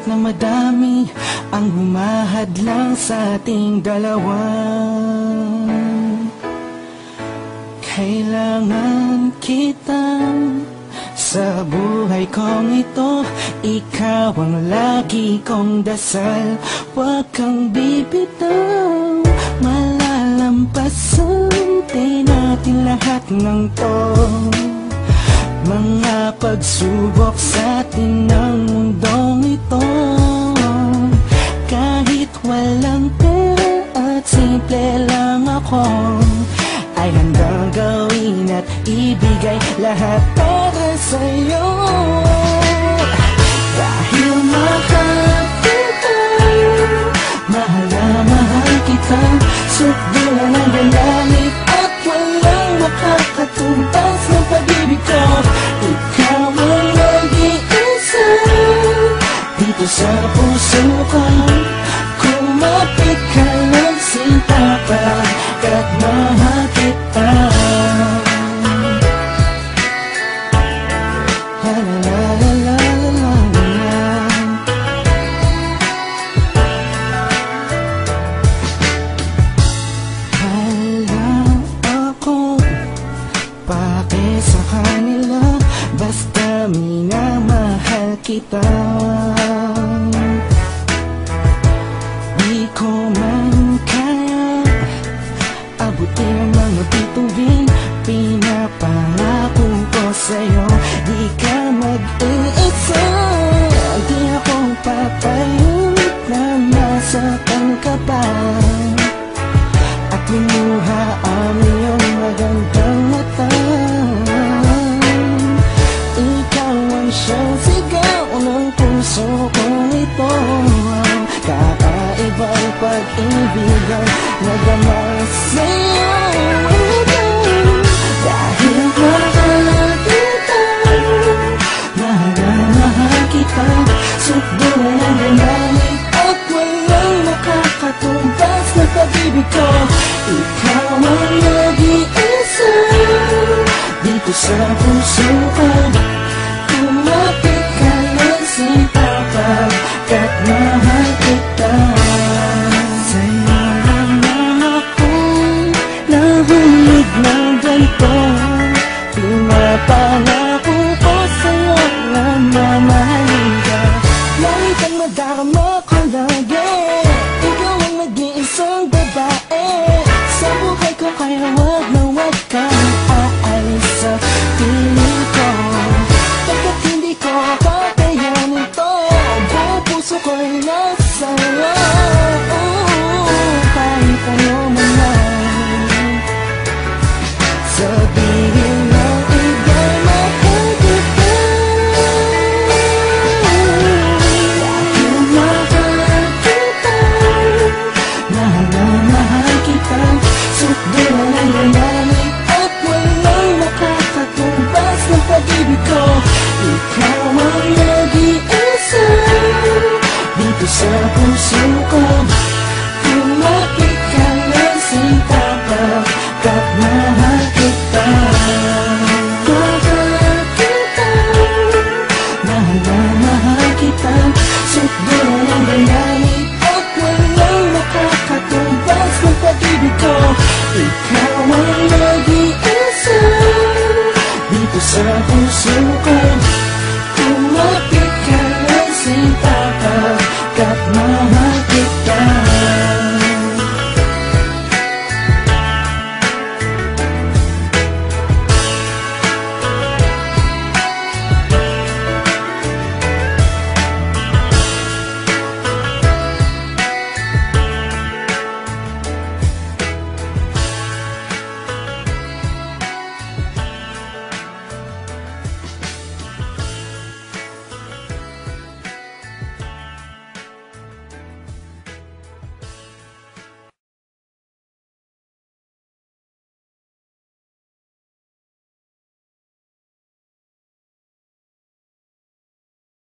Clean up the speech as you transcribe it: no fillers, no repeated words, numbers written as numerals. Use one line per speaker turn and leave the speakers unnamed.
Kahit na madami ang humahadlang sa ating dalawa, kailangan kita sa buhay kong ito. Ikaw ang lagi kong dasal, huwag kang bibitaw. Malalampasan din natin lahat ng to, mga pagsubok sa atin ng mundong ito. Kahit walang pera at simple lang ako, ay handang gawin at ibigay lahat para sa'yo. Dahil mahal kita, mahal na mahal kita, sukdulan ang galamit at walang makakatumbas ng pag-ibig ko. Ikaw ang nag-iisa dito sa puso ko. Kumapit ka ng sinta pagkat mahal kita. La la la la la la. Wala akong pake sa kanila, basta minamahal kita. Di ko man kaya abutin ang mga bituin, pinapangako ko sa'yo, di ka mag-iisa. Di ako papayag na masaktan ka pa at lumuha ang iyong magandang mata. Ikaw ang siyang sigaw ng puso kong ito, kakaibang pag-ibig ang nagdamay sa'yo. Dahil mahal kita, mahal na mahal kita, sukdulan ang galamit at walang makakatumbas na pag-ibig ko. Ikaw ang nag-iisa dito sa puso ko. Kumapit ka ng sinta pagkat mahal kita. Sa'yo lang akong nahulog ng ganito, pinapangako ko sa'yo na mamahalin ka. Kahit ang madarama ko lagi, ikaw ang nag-iisang babae sa buhay ko, kaya wag na wag kang aalis sa piling ko. Pagkat hindi ko kakayanin to, buong puso ko'y nasa'yo. Kahit ano man lang sabihin ng iba'y mahal kita. Dahil mahal kita, mahal na mahal kita, sukdulan ang galamit at walang makakatumbas ng pag-ibig ko. Ikaw ang nag-iisa dito sa puso ko. Kumapit ka ng sinta pagkat mahal kita. Mahal kita, mahal na mahal kita, sukdulan ang galamit at walang makakatumbas ng pag-ibig ko. Ikaw ang nag-iisa dito sa puso